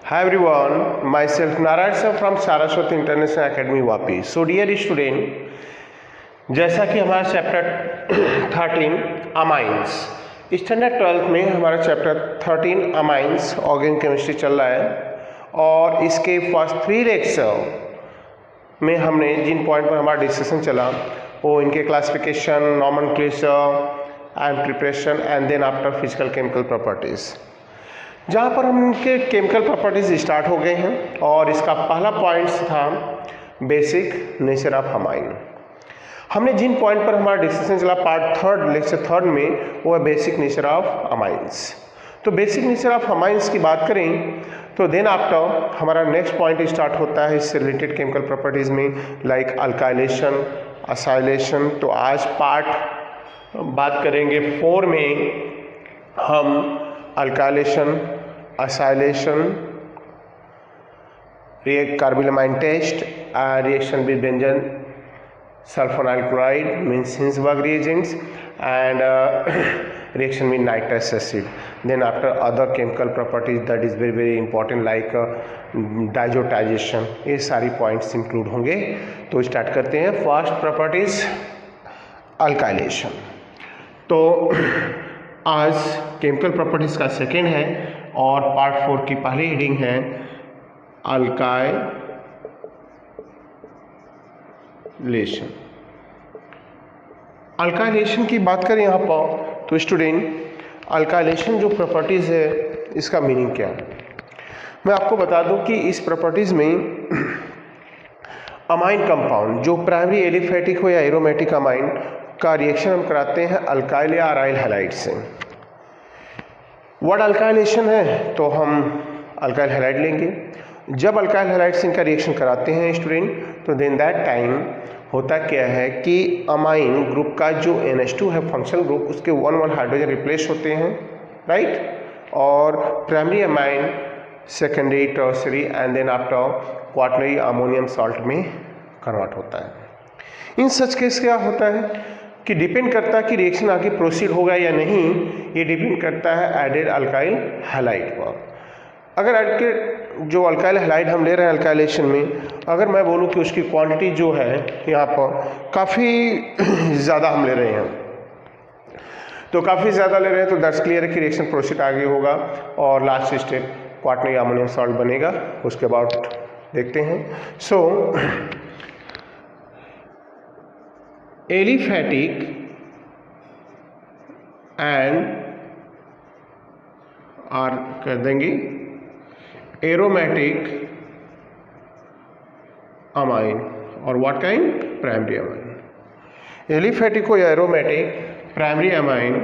Hi everyone, myself Narayan sir from Saraswati International Academy Vapi. So dear student, जैसा कि हमारा chapter 13 amines standard 12th में हमारा chapter 13 amines organic chemistry चल रहा है और इसके फर्स्ट 3 लेक्चर में हमने जिन पॉइंट पर हमारा डिस्कशन चला वो इनके classification, nomenclature and preparation and then after physical chemical properties, जहाँ पर हम इनके केमिकल प्रॉपर्टीज स्टार्ट हो गए हैं और इसका पहला पॉइंट था बेसिक नेचर ऑफ अमाइन। हमने जिन पॉइंट पर हमारा डिस्कशन चला पार्ट थर्ड लेक्चर थर्ड में वो है बेसिक नेचर ऑफ अमाइंस। तो बेसिक नेचर ऑफ अमाइंस की बात करें तो देन आफ्टर हमारा नेक्स्ट पॉइंट स्टार्ट होता है इससे रिलेटेड केमिकल प्रॉपर्टीज में लाइक अल्काइलेशन, असाइलेशन। तो आज पार्ट बात करेंगे 4 में हम alkylation, acylation, carbylamine test, reaction with benzene sulphonyl chloride means Hinsberg reagents and reaction with nitrous acid. Then after other chemical properties that is very important like diazotization, ये सारी points include होंगे। तो start करते हैं। First properties alkylation. तो आज chemical properties का second है और पार्ट 4 की पहली हेडिंग है अल्काइलेशन। अल्काइलेशन की बात करें यहाँ पर तो स्टूडेंट अल्काइलेशन जो प्रॉपर्टीज़ है इसका मीनिंग क्या है, मैं आपको बता दूं कि इस प्रॉपर्टीज़ में अमाइन कंपाउंड जो प्राइमरी एलिफेटिक हो या एरोमेटिक अमाइन का रिएक्शन हम कराते हैं अल्काइल या अराइल हैलाइड से। वर्ड अल्काइलेशन है तो हम अल्काइल हैलाइड लेंगे। जब अल्काइल हैलाइड से इनका रिएक्शन कराते हैं स्टूडेंट तो देन दैट टाइम होता क्या है कि अमाइन ग्रुप का जो NH2 है फंक्शनल ग्रुप उसके 1 हाइड्रोजन रिप्लेस होते हैं, राइट। और primary amine secondary, tertiary and then after quaternary ammonium salt में कन्वर्ट होता है। इन सच केस क्या होता है कि डिपेंड करता है कि रिएक्शन आगे प्रोसीड होगा या नहीं, ये डिपेंड करता है एडेड अल्काइल हैलाइड पर। अगर जो अल्काइल हैलाइड हम ले रहे हैं अल्काइलेशन में, अगर मैं बोलूँ कि उसकी क्वांटिटी जो है यहाँ पर काफ़ी ज़्यादा हम ले रहे हैं तो काफ़ी ज़्यादा ले रहे हैं तो दैट्स क्लियर है कि रिएक्शन प्रोसीड आगे होगा और last step quaternary ammonium salt बनेगा। उसके बाद देखते हैं। सो एलिफेटिक एंड आर कर देंगे एरोमेटिक अमाइन और what kind primary amine. Aliphatic हो या aromatic primary amine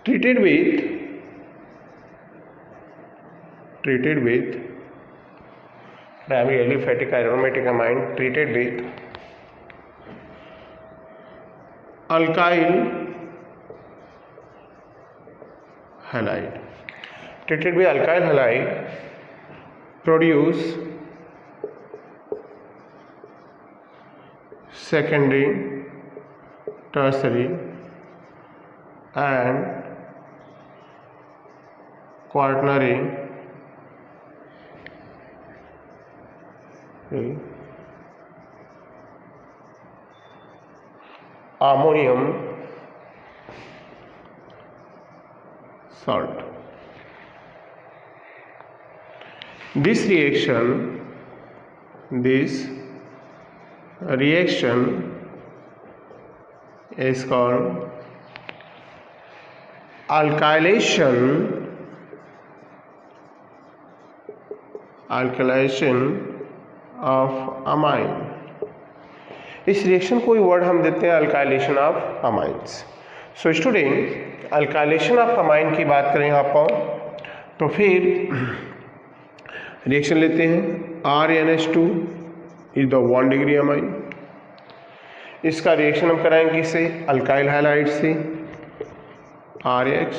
treated with primary aliphatic aromatic amine treated with alkyl halide produce secondary, tertiary and quaternary ammonium salt. This reaction is called alkylation of amine। इस reaction को word हम देते हैं alkylation of amines. So student alkylation of amine की बात करें यहाँ पर तो फिर रिएक्शन लेते हैं RnH2 is the 1 degree amine. इसका रिएक्शन हम कराएंगे इसे अल्काइल हैलाइड से RH।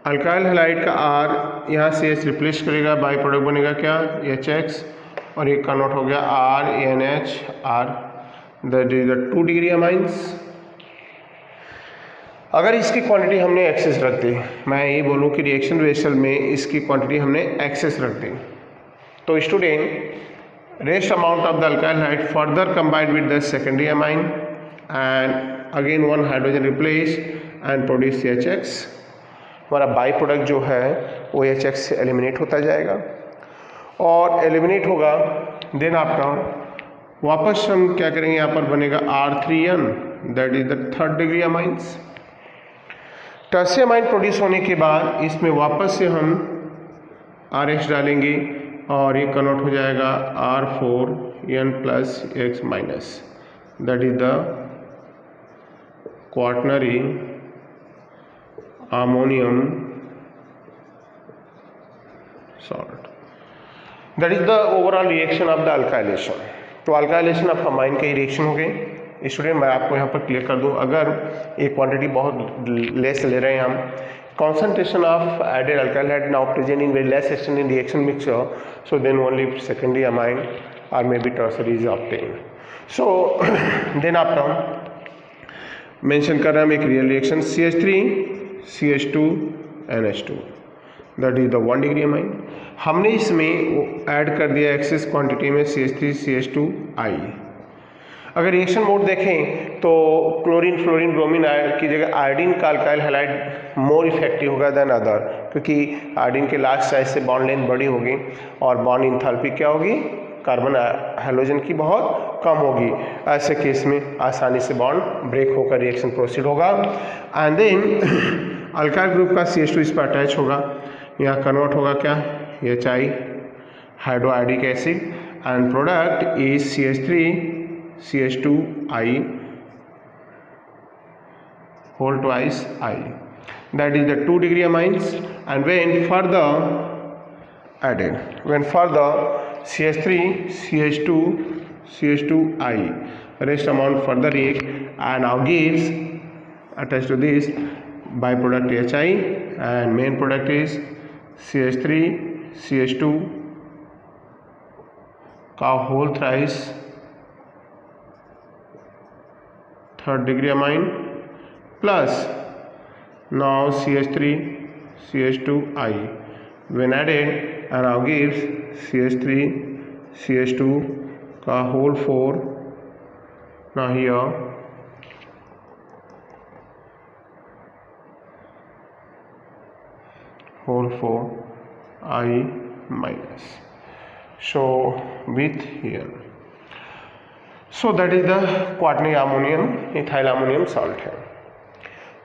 अल्काइल हैलाइड का R यहाँ से H रिप्लेस करेगा, बाई प्रोडक्ट बनेगा क्या HX और एक कन्वर्ट हो गया RnH, that is the 2 degree amines. अगर इसकी क्वांटिटी हमने एक्सेस रख दी, मैं ये बोलूँ कि रिएक्शन वेसल में इसकी क्वांटिटी हमने एक्सेस रख दी, तो student rest amount of the alkyl hide further combined with the secondary amine and again one hydrogen replace and produce CHX। हमारा बाई प्रोडक्ट जो है वो HX से एलिमिनेट होता जाएगा और एलिमिनेट होगा, देन आफ्टर वापस हम क्या करेंगे, यहाँ पर बनेगा R3N, that is the third degree amines. Tertiary amine produce होने के बाद इसमें वापस से हम RH डालेंगे और ये कन्वर्ट हो जाएगा R4N plus X minus, that is the quaternary ammonium salt. That is the overall reaction of the alkylation. तो अल्काइलेशन ऑफ अमाइन के रिएक्शन हो गए। स्टूडेंट मैं आपको यहाँ पर क्लियर कर दूँ, अगर एक क्वांटिटी बहुत लेस ले रहे हैं हम, concentration of added alkyl had now present in very less extent in reaction mixture, so then only secondary amine or maybe tertiary is obtained. So then after mention कर रहे हैं हम एक real reaction CH3 CH2 NH2, that is the 1 degree amine. हमने इसमें add कर दिया axis quantity में CH3 CH2I। अगर रिएक्शन मोड देखें तो क्लोरीन फ्लोरीन ब्रोमीन की जगह आयोडीन का अल्काइल हैलाइड मोर इफेक्टिव होगा देन अदर, क्योंकि आयोडीन के लास्ट साइड से बॉन्ड लेंथ बड़ी होगी और बॉन्ड इंथैल्पी क्या होगी, कार्बन हैलोजन की बहुत कम होगी। ऐसे केस में आसानी से बॉन्ड ब्रेक होकर रिएक्शन प्रोसीड होगा एंड देन अल्काइल ग्रुप का CH2 इस पर अटैच होगा, यहाँ कन्वर्ट होगा क्या, HI hydroiodic acid and product is CH3 CH2I whole twice I, that is the 2 degree amines, and when further added, when further CH3 CH2 CH2I rest amount further react and now gives attached to this byproduct HI and main product is CH3 CH2 का whole thrice third degree amine plus now CH3 CH2I when added and now gives CH3 CH2 का whole 4, now here whole 4 I minus, so with here, so that is the quaternary ammonium ethyl ammonium salt है।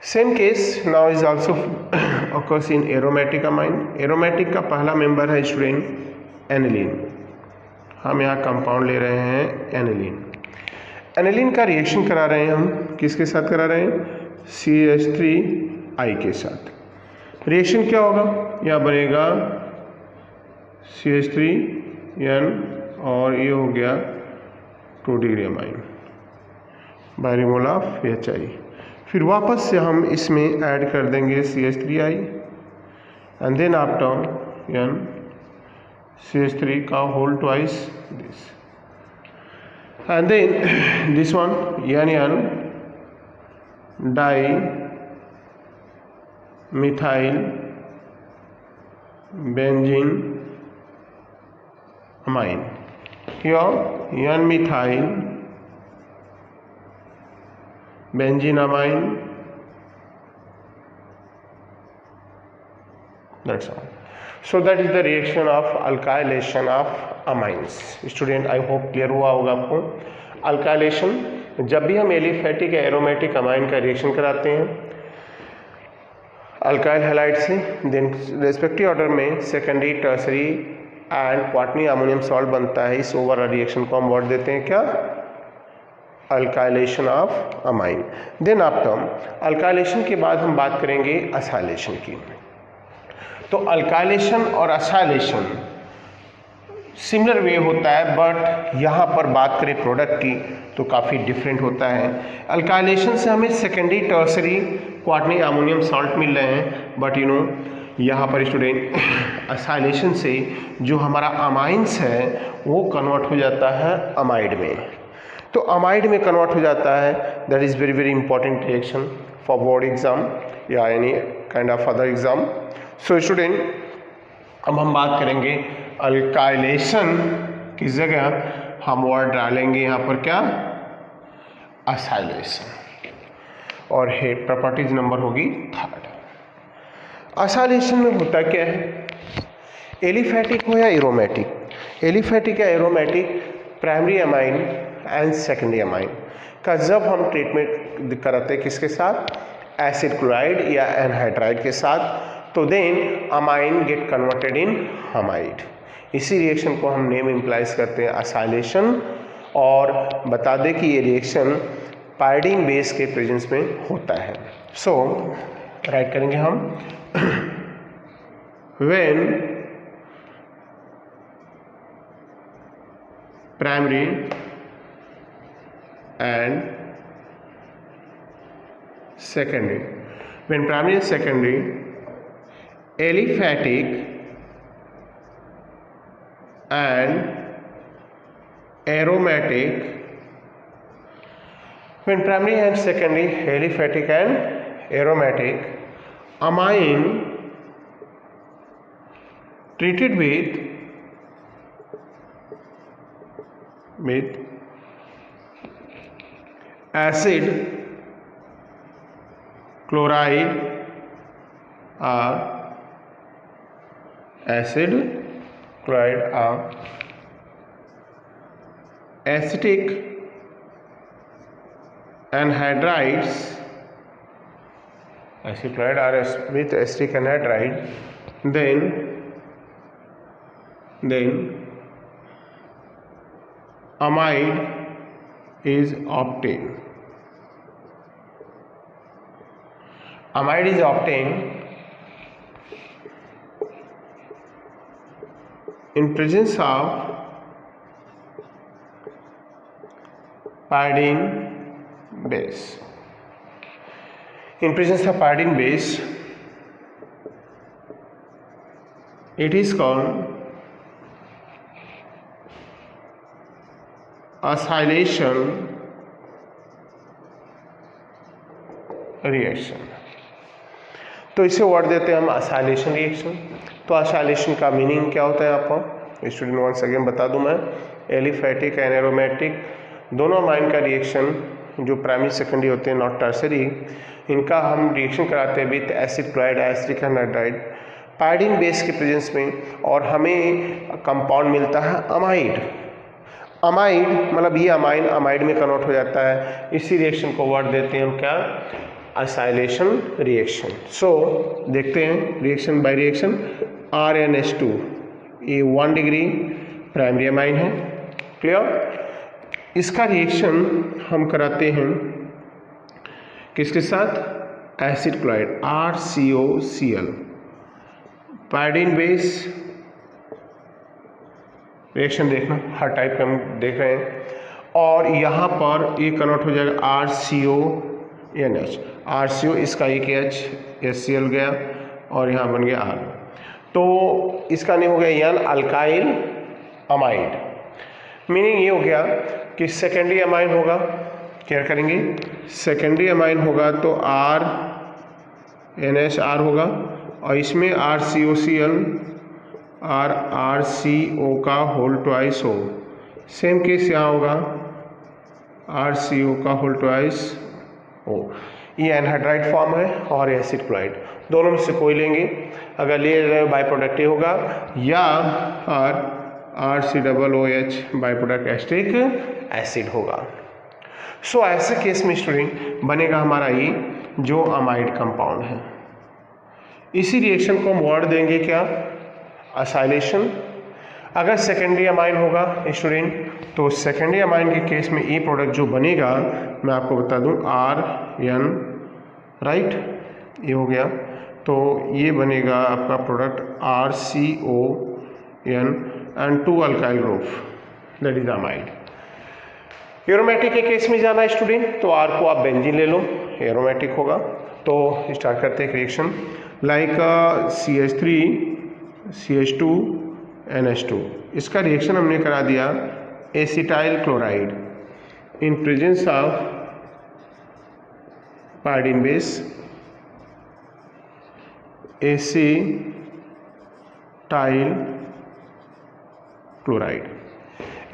Same case now is also occurs in aromatic amine। Aromatic का पहला member है student aniline, हम यहाँ compound ले रहे हैं aniline. Aniline का रिएक्शन करा रहे हैं हम, किसके साथ करा रहे हैं, CH3I के साथ। रिएक्शन क्या होगा, यहाँ बनेगा CH3N और ये हो गया 2 degree amine by removal of HI। फिर वापस से हम इसमें ऐड कर देंगे CH3I and then after N CH3 का whole twice this and then this one NN dimethyl benzene amine, here N methyl benzene amine, that's all. So that is the reaction of alkylation of amines। Student I hope clear हुआ होगा आपको। Alkylation जब भी हम aliphatic या aromatic amine का reaction कराते हैं अल्काइल हैलाइड से, देन रेस्पेक्टिव ऑर्डर में secondary tertiary and quaternary ammonium salt बनता है। इस ओवरऑल रिएक्शन को हम वर्ड देते हैं क्या, alkylation of amine. Then after alkylation के बाद हम बात करेंगे असाइलेशन की। तो अल्काइलेशन और असाइलेशन सिमिलर वे होता है, बट यहाँ पर बात करें प्रोडक्ट की तो काफ़ी डिफरेंट होता है। अल्काइलेशन से हमें secondary tertiary quaternary ammonium salt मिल रहे हैं, बट यहाँ पर स्टूडेंट असाइलेशन से जो हमारा अमाइंस है वो कन्वर्ट हो जाता है अमाइड में। तो अमाइड में कन्वर्ट हो जाता है, that is very very important reaction. For board exam या any kind of other exam. So student, अब हम बात करेंगे अल्काइलेशन की जगह हम वर्ड डालेंगे यहाँ पर क्या, असाइलेशन, और है प्रॉपर्टीज नंबर होगी 3rd। असाइलेशन में होता क्या है, एलिफैटिक हो या एरोमेटिक, एलिफैटिक या aromatic primary amine and secondary amine का जब हम ट्रीटमेंट कराते हैं किसके साथ, एसिड क्लोराइड या एनहाइड्राइड के साथ, तो then amine get converted in amide. इसी रिएक्शन को हम नेम इम्प्लाइज करते हैं असाइलेशन, और बता दें कि ये रिएक्शन पायरीडीन बेस के प्रेजेंस में होता है। सो राइट करेंगे हम when primary and secondary, when primary and secondary aliphatic and aromatic, when primary and secondary aliphatic and aromatic amine treated with acid chloride or acid chloride or acetic anhydrides, acid chloride or with acetic anhydride, then amide is obtained. Amide is obtained in presence of pyridine base. In presence of pyridine base, it is called acylation reaction. तो इसे word देते हैं हम acylation reaction। तो acylation का meaning क्या होता है आपको स्टूडेंट वंस अगेन बता दूं मैं, एलिफैटिक एंड एरोमेटिक दोनों अमाइन का रिएक्शन जो प्राइमरी सेकेंडरी होते हैं नॉट टर्सरी, इनका हम रिएक्शन कराते हैं with acid chloride acetic anhydride pyridine base के प्रेजेंस में, और हमें कंपाउंड मिलता है अमाइड। अमाइड मतलब ये अमाइन अमाइड में कन्वर्ट हो जाता है। इसी रिएक्शन को वर्ड देते हैं हम क्या, असाइलेशन रिएक्शन। सो देखते हैं रिएक्शन बाय रिएक्शन। RnH2 ये 1 डिग्री प्राइमरी अमाइन है, क्लियर। इसका रिएक्शन हम कराते हैं किसके साथ, acid chloride RCOCl, pyridine base reaction देखना हर टाइप का हम देख रहे हैं, और यहाँ पर ये कन्वर्ट हो जाएगा RCONH, RCO इसका एक H HCl गया और यहाँ बन गया R, तो इसका नहीं हो गया यान अल्काइल अमाइड। मीनिंग ये हो गया कि सेकेंडरी अमाइन होगा, क्या करेंगे, सेकेंडरी अमाइन होगा तो RNHR होगा, और इसमें RCOCl और RCO का होल ट्वाइस हो। सेम केस यहाँ होगा, RCO का होल ट्वाइस हो। ये एनहाइड्राइड फॉर्म है और एसिड क्लोराइड, दोनों में से कोई लेंगे। अगर ले रहे बाई प्रोडक्ट होगा, या RCOOH by product acetic acid होगा। सो ऐसे केस में स्टूडेंट बनेगा हमारा ये जो अमाइड कंपाउंड है। इसी रिएक्शन को हम वर्ड देंगे क्या, असाइलेशन। अगर सेकेंडरी अमाइन होगा स्टूडेंट, तो सेकेंडरी अमाइन के केस में ये प्रोडक्ट जो बनेगा मैं आपको बता दूं RN, राइट, ये हो गया, तो ये बनेगा आपका product RCON and 2 alkyl group, that is amide. Aromatic के केस में जाना है स्टूडेंट, तो R को आप बेंजीन ले लो, एरोमेटिक होगा। तो स्टार्ट करते हैं reaction like CH3 CH2 NH2। इसका रिएक्शन हमने करा दिया acetyl chloride in presence of pyrene base acetyl chloride.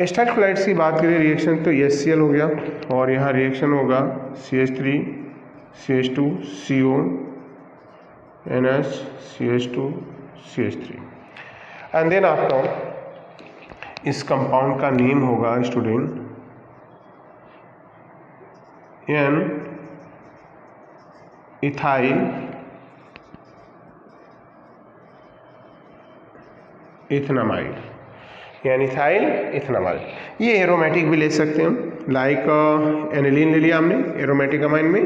Acetyl chloride की बात करें रिएक्शन तो HCl हो गया और यहाँ रिएक्शन होगा CH3 CH2 CO NH CH2 CH3 and then after इस कंपाउंड का नेम होगा स्टूडेंट एन इथाइल इथेनामाइड, यानी इथाइल इथेनामाइड। ये एरोमेटिक भी ले सकते हैं हम, लाइक एनिलीन ले लिया हमने एरोमेटिक अमाइन में,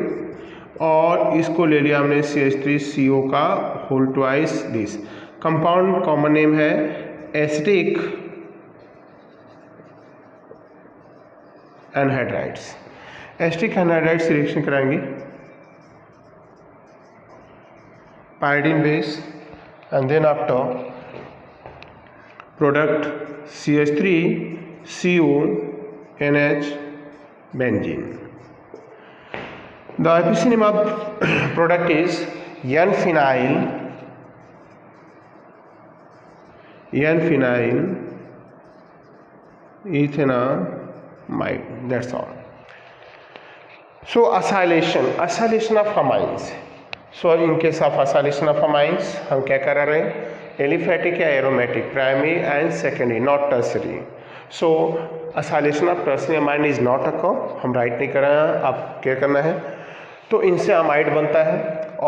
और इसको ले लिया हमने CH3CO का whole twice this. Compound common name है acetic anhydrides. Acetic anhydrides reaction कराएंगे pyrene base and then after product CH3CONH benzene. The epicene of product is N-phenyl ethanamide. That's all. So acylation of amines. So in case of acylation of amines हम क्या कर रहे हैं, aliphatic या aromatic, primary and secondary, not tertiary. So acylation of tertiary amine is not occur, हम right नहीं कर रहे हैं, आप क्या करना है। तो इनसे अमाइड बनता है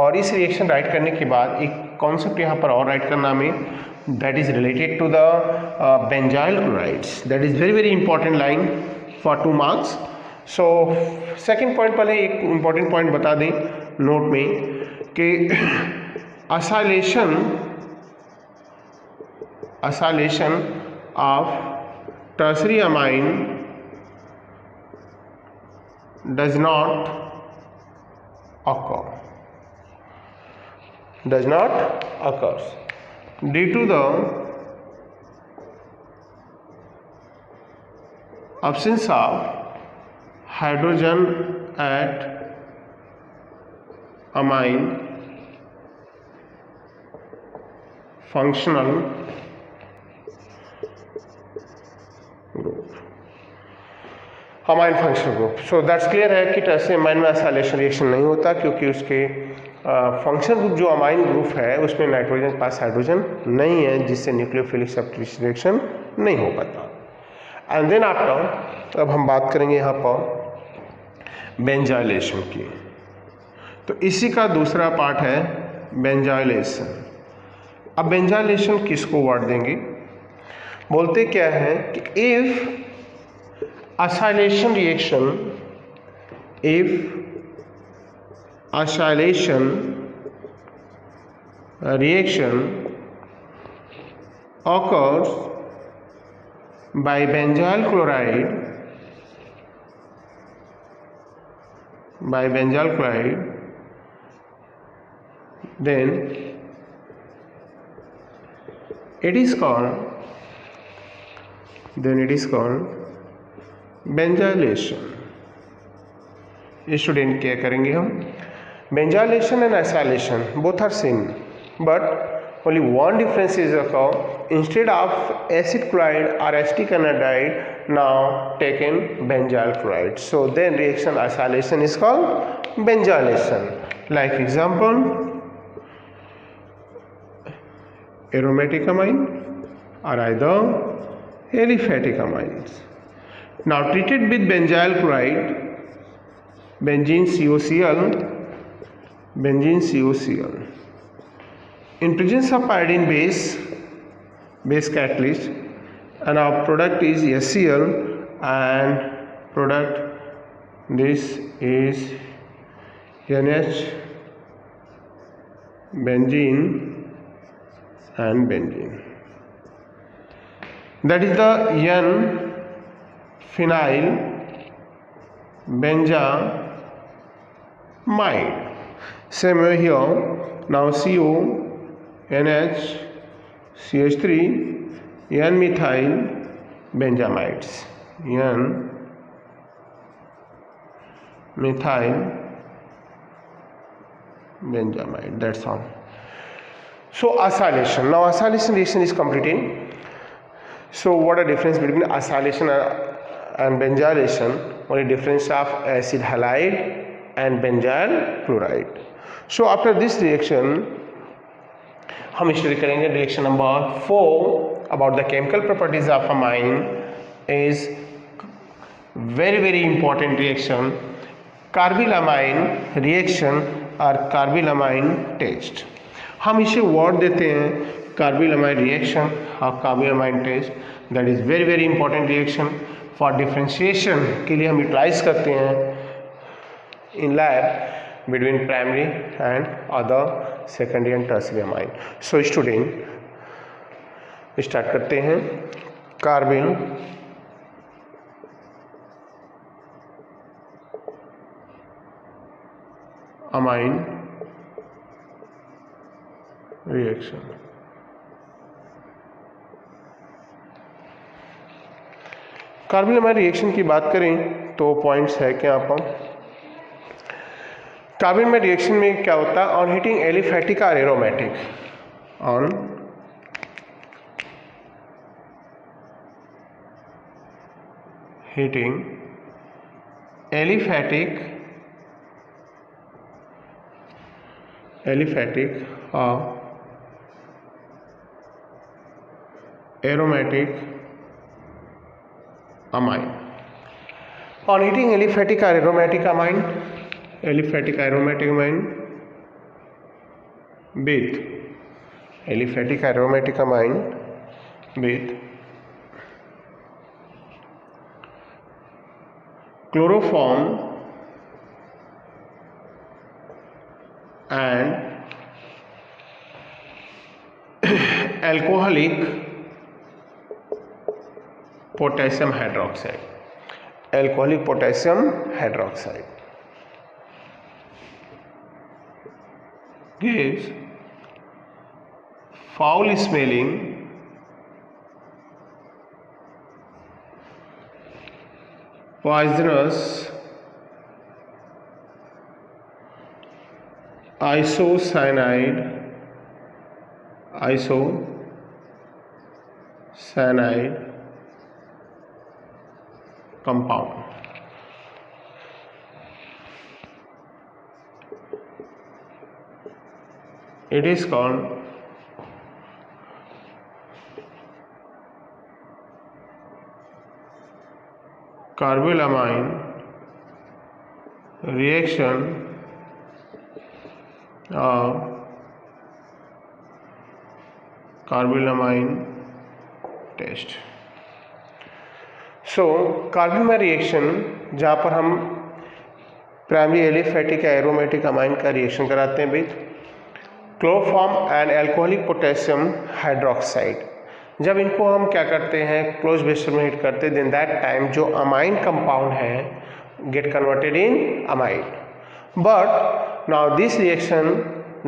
और इस रिएक्शन राइट करने के बाद एक कॉन्सेप्ट यहाँ पर और राइट करना हमें, that is related to the benzyl chlorides. That is very very important line for 2 marks. So second point, पहले एक इंपॉर्टेंट पॉइंट बता दें नोट में कि acylation of tertiary amine does not occur due to the absence of hydrogen at amine functional amine functional group. So that's clear है कि tertiary amine में acylation reaction नहीं होता, क्योंकि उसके फंक्शनल ग्रुप जो अमाइन ग्रुप है उसमें नाइट्रोजन के पास हाइड्रोजन नहीं है, जिससे न्यूक्लियोफिलिक सब्स्टिट्यूशन रिएक्शन नहीं हो पाता। एंड देन आफ्टर अब हम बात करेंगे यहाँ पर बेंजाइलेशन की। तो इसी का दूसरा पार्ट है बेंजाइलेशन। अब बेंजाइलेशन किसको वर्ड देंगे, बोलते क्या है कि if acylation reaction occurs by benzyl chloride then it is called benzoylation. Student क्या करेंगे हम, benzoylation and acylation both are same, but only one difference is occur, instead of acid chloride और acetic anhydride now taken benzoyl chloride, so then reaction acylation is called benzoylation. Like example aromatic amine और either aliphatic amines. Now treated with benzyl chloride, benzene COCl, in presence of pyridine base catalyst, and our product is HCl, and product this is NH benzene and benzene. That is the N-phenyl benzamide. Same way here. Now CO, NH, CH3, N-methyl benzamides. N-methyl benzamide. That's all. So acylation. Now acylation reaction is completing. So what a difference between acylation and benzylation? Only difference of acid halide and benzyl chloride. So after this reaction हम study करेंगे reaction number 4 about the chemical properties of amine is very important reaction, carbylamine reaction और carbylamine test. हम इसे word देते हैं carbylamine reaction और carbylamine test. That is very important reaction for differentiation के लिए हम यूटिलाइज करते हैं in lab between primary and other secondary and tertiary amine. So student start करते हैं. Carbylamine reaction. Carbylamine reaction की बात करें तो पॉइंट्स है कि यहाँ पर कार्बिल अमाइन रिएक्शन में क्या होता है? ऑन हीटिंग एलिफैटिक और एरोमेटिक, ऑन हीटिंग एलिफैटिक और aromatic amine. On heating aliphatic or aromatic amine with aliphatic aromatic amine with chloroform and alcoholic potassium hydroxide. Alcoholic potassium hydroxide gives foul smelling poisonous isocyanide compound. It is called carbylamine reaction of carbylamine test. So carbylamine reaction जहाँ पर हम primary aliphatic या aromatic amine का reaction कराते हैं with chloroform and alcoholic potassium hydroxide. जब इनको हम क्या करते हैं क्लोज वेसल में हीट करते हैं देन दैट टाइम जो अमाइन कंपाउंड है gate converted in amide. But now this reaction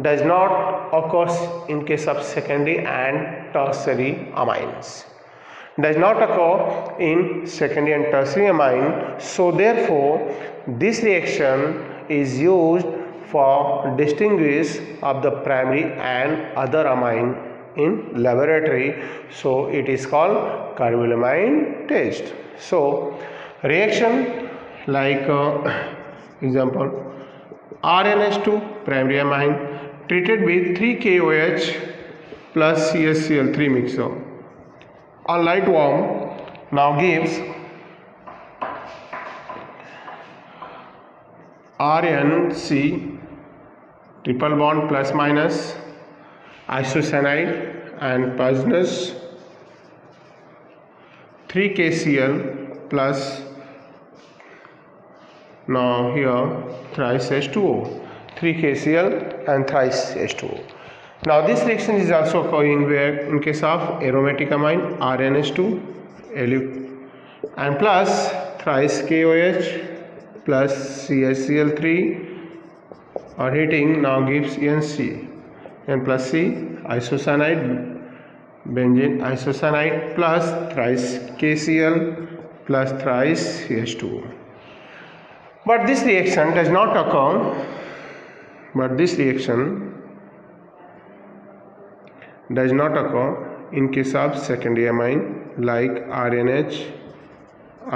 does not occurs in case of secondary and tertiary amines. Does not occur in secondary and tertiary amine. So therefore, this reaction is used for distinguish of the primary and other amine in laboratory. So it is called carbylamine test. So reaction like example RNH2 primary amine treated with 3KOH plus CaCl3 mixture on light warm now gives RNC triple bond plus minus isocyanide and poisonous 3KCl plus now here thrice H2O, 3KCl and thrice H2O. Now this reaction is also occurring where in case of aromatic amine RNH2 and plus thrice KOH plus CaCl3 or heating now gives NC and plus C isocyanide benzene isocyanide plus thrice KCl plus thrice CH2O. But this reaction does not occur but this reaction does not occur in case of secondary amine like RNH,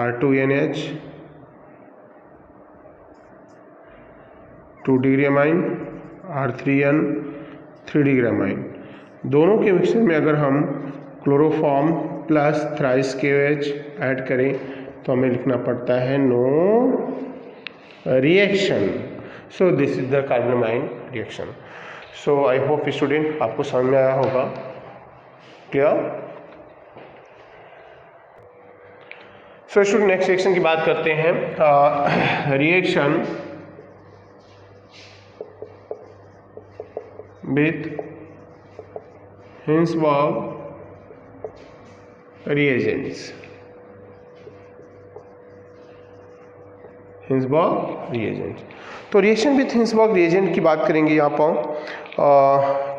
R2NH, 2 degree amine, R3N 3 degree amine. दोनों के mixture में अगर हम chloroform plus thrice KOH add करें तो हमें लिखना पड़ता है no reaction. So this is the carbylamine reaction. So I hope student आपको समझ में आया होगा। Clear? So student next reaction की बात करते हैं। Reaction with Hinsberg reagents। Hinsberg reagent. तो रिएक्शन विथ हिंसबर्ग रिएजेंट की बात करेंगे यहाँ पर।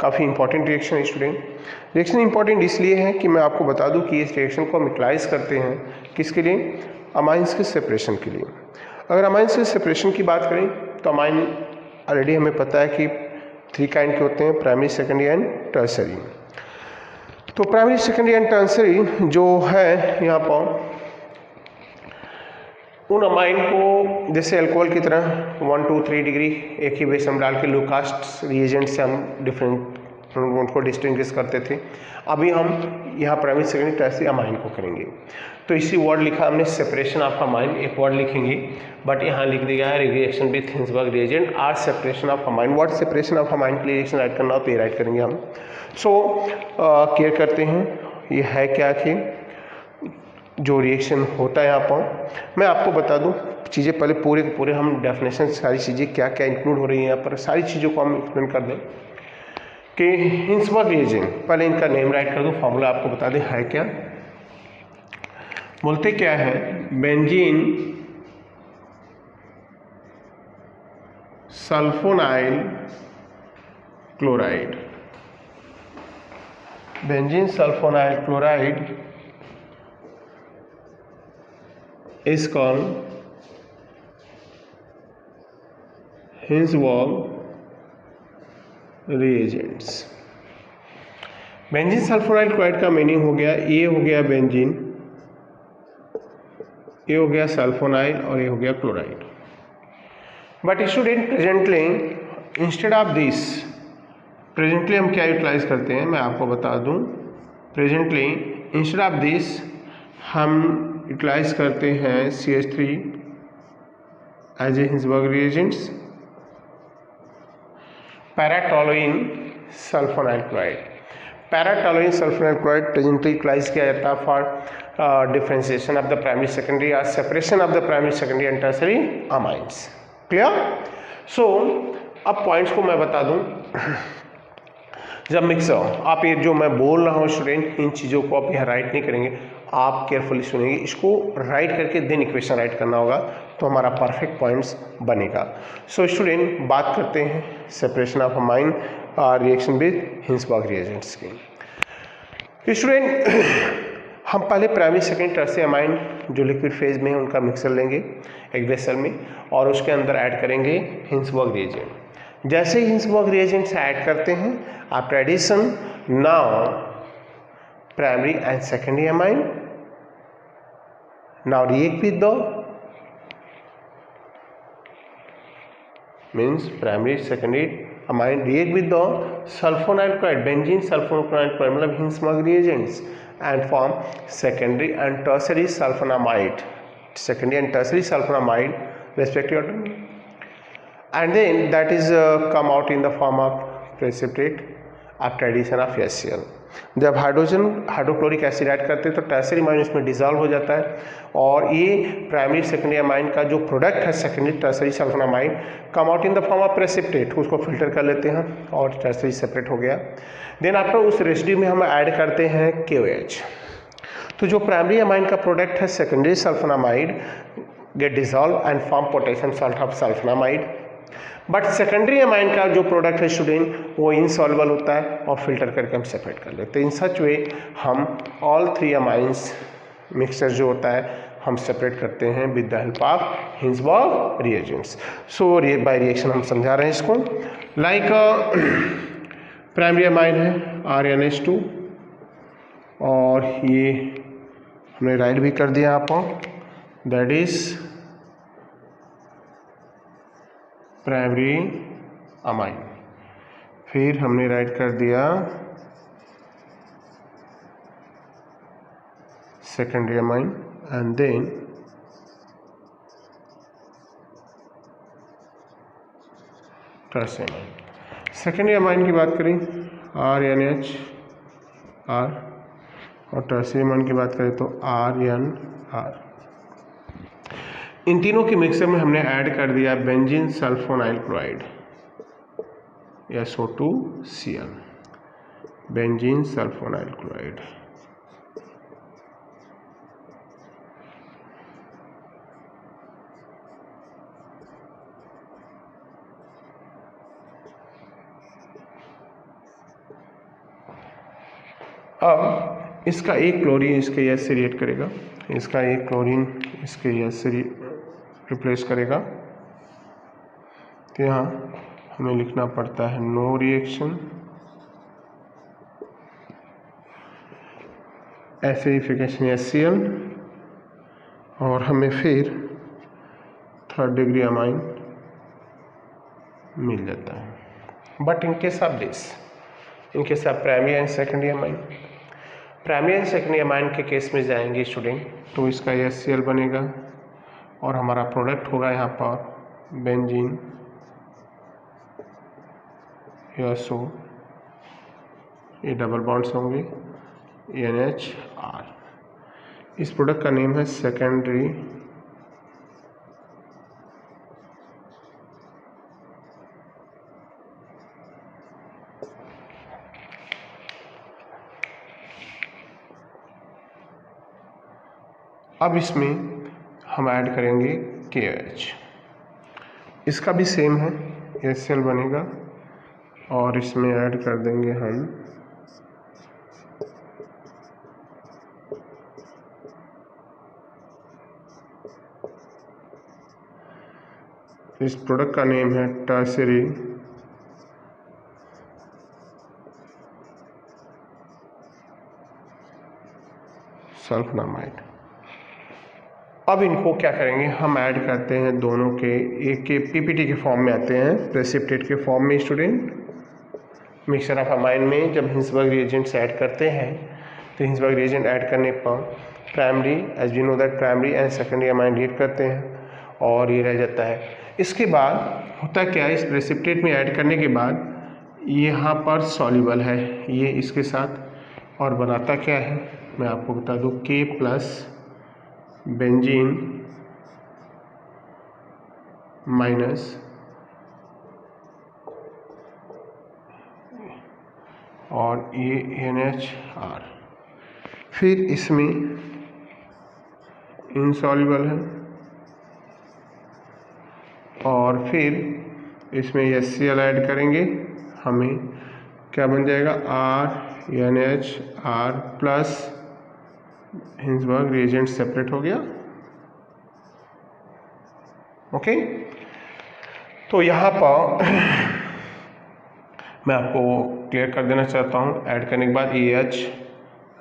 काफ़ी इंपॉर्टेंट रिएक्शन है स्टूडेंट। रिएक्शन इंपॉर्टेंट इसलिए है कि मैं आपको बता दूं कि इस रिएक्शन को हम यूटिलाइज करते हैं किसके लिए? अमाइंस के सेपरेशन के लिए। अगर अमाइंस के सेपरेशन की बात करें तो अमाइन ऑलरेडी हमें पता है कि 3 काइंड के होते हैं, प्राइमरी, सेकेंडरी एंड टर्सरी। तो प्राइमरी, सेकेंडरी एंड टर्सरी जो है यहाँ पर उन अमाइन को जैसे अल्कोहल की तरह 1, 2, 3 डिग्री एक ही बेस हम डाल के लूकास्ट रिएजेंट से हम डिफरेंट उनको डिस्टिंग्विश करते थे। अभी हम यहाँ प्राइमरी, सेकेंडरी, टर्सरी अमाइन को करेंगे। तो इसी वर्ड लिखा हमने सेपरेशन ऑफ अमाइन, एक वर्ड लिखेंगे बट यहाँ लिख दिया है reaction with Hinsberg reagent or separation of amine. Word separation of amine के लिए रिएक्शन राइट करना हो तो ये राइट करेंगे हम। सो क्लियर करते हैं ये है क्या कि जो रिएक्शन होता है यहाँ पर। मैं आपको बता दूं चीज़ें पहले पूरे के पूरे हम डेफिनेशन सारी चीज़ें क्या क्या इंक्लूड हो रही हैं यहाँ पर सारी चीज़ों को हम एक्सप्लेन कर दें कि हिंसबर्ग रिएजेंट। पहले इनका नेम राइट कर दूं, फॉर्मूला आपको बता दें है क्या। बोलते क्या है? Benzene sulphonyl chloride. Benzene sulphonyl chloride is called Hinsberg reagents। Benzene sulphonyl chloride का मीनिंग हो गया, ये हो गया बेंजीन, ये हो गया सल्फोनाइल और ये हो गया chloride. But student presently instead of this, presently हम क्या यूटिलाइज करते हैं मैं आपको बता दूं। प्रेजेंटली इंस्टेड ऑफ दिस हम यूटिलाइज करते हैं CH3 as a Hinsberg reagents, paratoluene sulphonyl chloride. Paratoluene sulphonyl chloride presently utilize किया जाता है for differentiation of the primary, secondary और separation of the primary, secondary and tertiary amines. Clear? So अब points को मैं बता दूं। जब मिक्सर आप ये जो मैं बोल रहा हूँ स्टूडेंट, इन चीज़ों को आप यहाँ राइट नहीं करेंगे, आप केयरफुली सुनेंगे, इसको राइट करके देन इक्वेशन राइट करना होगा तो हमारा परफेक्ट पॉइंट्स बनेगा। सो स्टूडेंट बात करते हैं separation of amine reaction with Hinsberg reagents की। स्टूडेंट हम पहले प्राइमरी, सेकेंडरी, टर्सरी अमाइन जो लिक्विड फेज में है उनका मिक्सर लेंगे एक वेसल में और उसके अंदर ऐड करेंगे हिंसबर्ग रिएजेंट। जैसे ही हिंसबर्ग रिएजेंट्स ऐड करते हैं after addition now primary and secondary amine now react with the means primary, secondary amine react with the sulfonyl chloride, benzene sulfonyl chloride मतलब Hinsberg reagents and form secondary and tertiary sulfonamide, secondary and tertiary sulfonamide respectively, and then that is come out in the form of precipitate after addition of HCl। जब hydrochloric acid add करते हैं तो tertiary amine इसमें dissolve हो जाता है और ये प्राइमरी, सेकेंडरी अमाइन का जो प्रोडक्ट है secondary tertiary sulphonamide come out in the form of precipitate, उसको फिल्टर कर लेते हैं और टर्सरी सेपरेट हो गया। देन आफ्टर उस रेसिड्यू में हम ऐड करते हैं KOH। तो जो प्राइमरी अमाइन का प्रोडक्ट है secondary sulphonamide get dissolve and form potassium salt of sulphonamide. But secondary amine का जो प्रोडक्ट है स्टूडेंट वो इनसॉल्युबल होता है और फिल्टर करके हम सेपरेट कर लेते हैं। इन सच वे हम ऑल 3 अमाइंस मिक्सचर जो होता है हम सेपरेट करते हैं with the help of Hinsberg reagents. So by reaction हम समझा रहे हैं इसको। लाइक प्राइमरी अमाइन है RnH2 और ये हमने राइट भी कर दिया आपको, दैट इज प्राइमरी अमाइन। फिर हमने राइट कर दिया secondary amine and then tertiary amine. Secondary amine की बात करें RnH R और टर्शियरी अमाइन की बात करें तो RnR। इन तीनों के मिक्सर में हमने ऐड कर दिया benzene sulphonyl chloride SO2Cl, benzene sulphonyl chloride. अब इसका एक क्लोरीन इसके यस से रिएक्ट करेगा, इसका एक क्लोरीन इसके यस से रिप्लेस करेगा, तो यहाँ हमें लिखना पड़ता है नो रिएक्शन, एसिडिफिकेशन HCl और हमें फिर थर्ड डिग्री अमाइन मिल जाता है। But in case of this, in case of primary and secondary amine, primary and secondary amine के केस में जाएंगे स्टूडेंट तो इसका HCl बनेगा और हमारा प्रोडक्ट होगा यहाँ पर बेंजीन SO, ये डबल बॉन्ड्स होंगे NHR। इस प्रोडक्ट का नेम है सेकेंडरी अब इसमें हम ऐड करेंगे KOH, इसका भी सेम है HCl बनेगा और इसमें ऐड कर देंगे हम इस प्रोडक्ट का नेम है टर्शियरी सल्फोनामाइड। अब इनको क्या करेंगे, हम ऐड करते हैं दोनों के, एक के PPT के फॉर्म में आते हैं, प्रेसिपिटेट के फॉर्म में स्टूडेंट। मिक्सचर ऑफ अमाइन में जब हिंसबर्ग रिएजेंट्स ऐड करते हैं तो हिंसबर्ग रिएजेंट ऐड करने पर primary, as we know that primary and secondary amine react करते हैं और ये रह जाता है। इसके बाद होता क्या है, इस प्रेसिपिटेट में ऐड करने के बाद यहाँ पर सॉल्युबल है ये इसके साथ और बनाता क्या है मैं आपको बता दूँ, K प्लस बेंजीन माइनस और ये NHR। फिर इसमें इनसॉल्युबल है और फिर इसमें HCl ऐड करेंगे, हमें क्या बन जाएगा RnHR plus Hinsberg reagent separate हो गया। ओके, तो यहाँ पर मैं आपको क्लियर कर देना चाहता हूँ, ऐड करने के बाद AH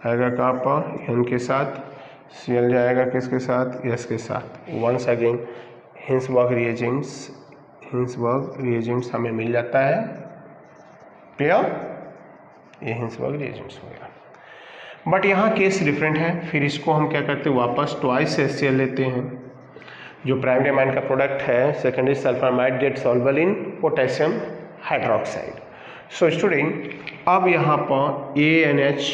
आएगा कहाँ पर N के साथ, Cl जाएगा किसके साथ, S के साथ। वंस अगेन हिंसबर्ग रिएजेंट्स हमें मिल जाता है, क्लियर, ये हिंसबर्ग रिएजेंट्स हो गया। बट यहाँ केस डिफरेंट है, फिर इसको हम क्या करते हैं वापस ट्वाइस HCl लेते हैं, जो प्राइमरी अमाइन का प्रोडक्ट है secondary sulphonamide get soluble in potassium hydroxide. So student अब यहाँ पर ANH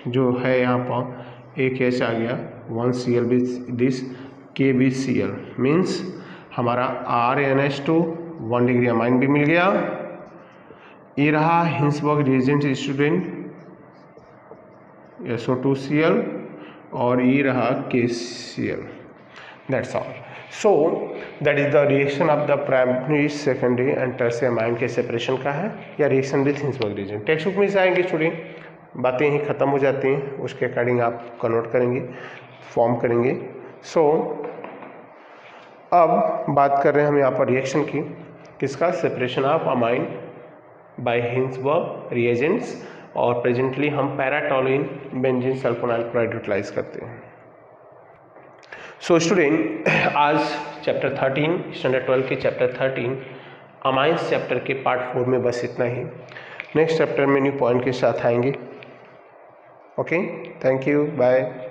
जो है, यहाँ पर एक H आ गया, 1Cl with this K with Cl means हमारा RnH2 1 डिग्री अमाइन भी मिल गया। ये रहा हिंसबर्ग रिएजेंट स्टूडेंट SO2Cl और ये रहा KCl, that's all. So that is the reaction of the primary, secondary and tertiary amine के सेपरेशन का है, या reaction with Hinsberg reagent. Text book में से आएंगे स्टूडेंट, बातें ही खत्म हो जाती हैं, उसके अकॉर्डिंग आप कन्वर्ट करेंगे, फॉर्म करेंगे, सो अब बात कर रहे हैं हम यहाँ पर रिएक्शन की, किसका, separation of amine by Hinsberg reagents, और प्रेजेंटली हम paratoluene benzene sulphonyl chloride utilise करते हैं। सो स्टूडेंट, आज चैप्टर 13 स्टैंडर्ड 12 के चैप्टर 13 अमाइंस चैप्टर के पार्ट 4 में बस इतना ही। नेक्स्ट चैप्टर में न्यू पॉइंट के साथ आएंगे। Okay, thank you, bye.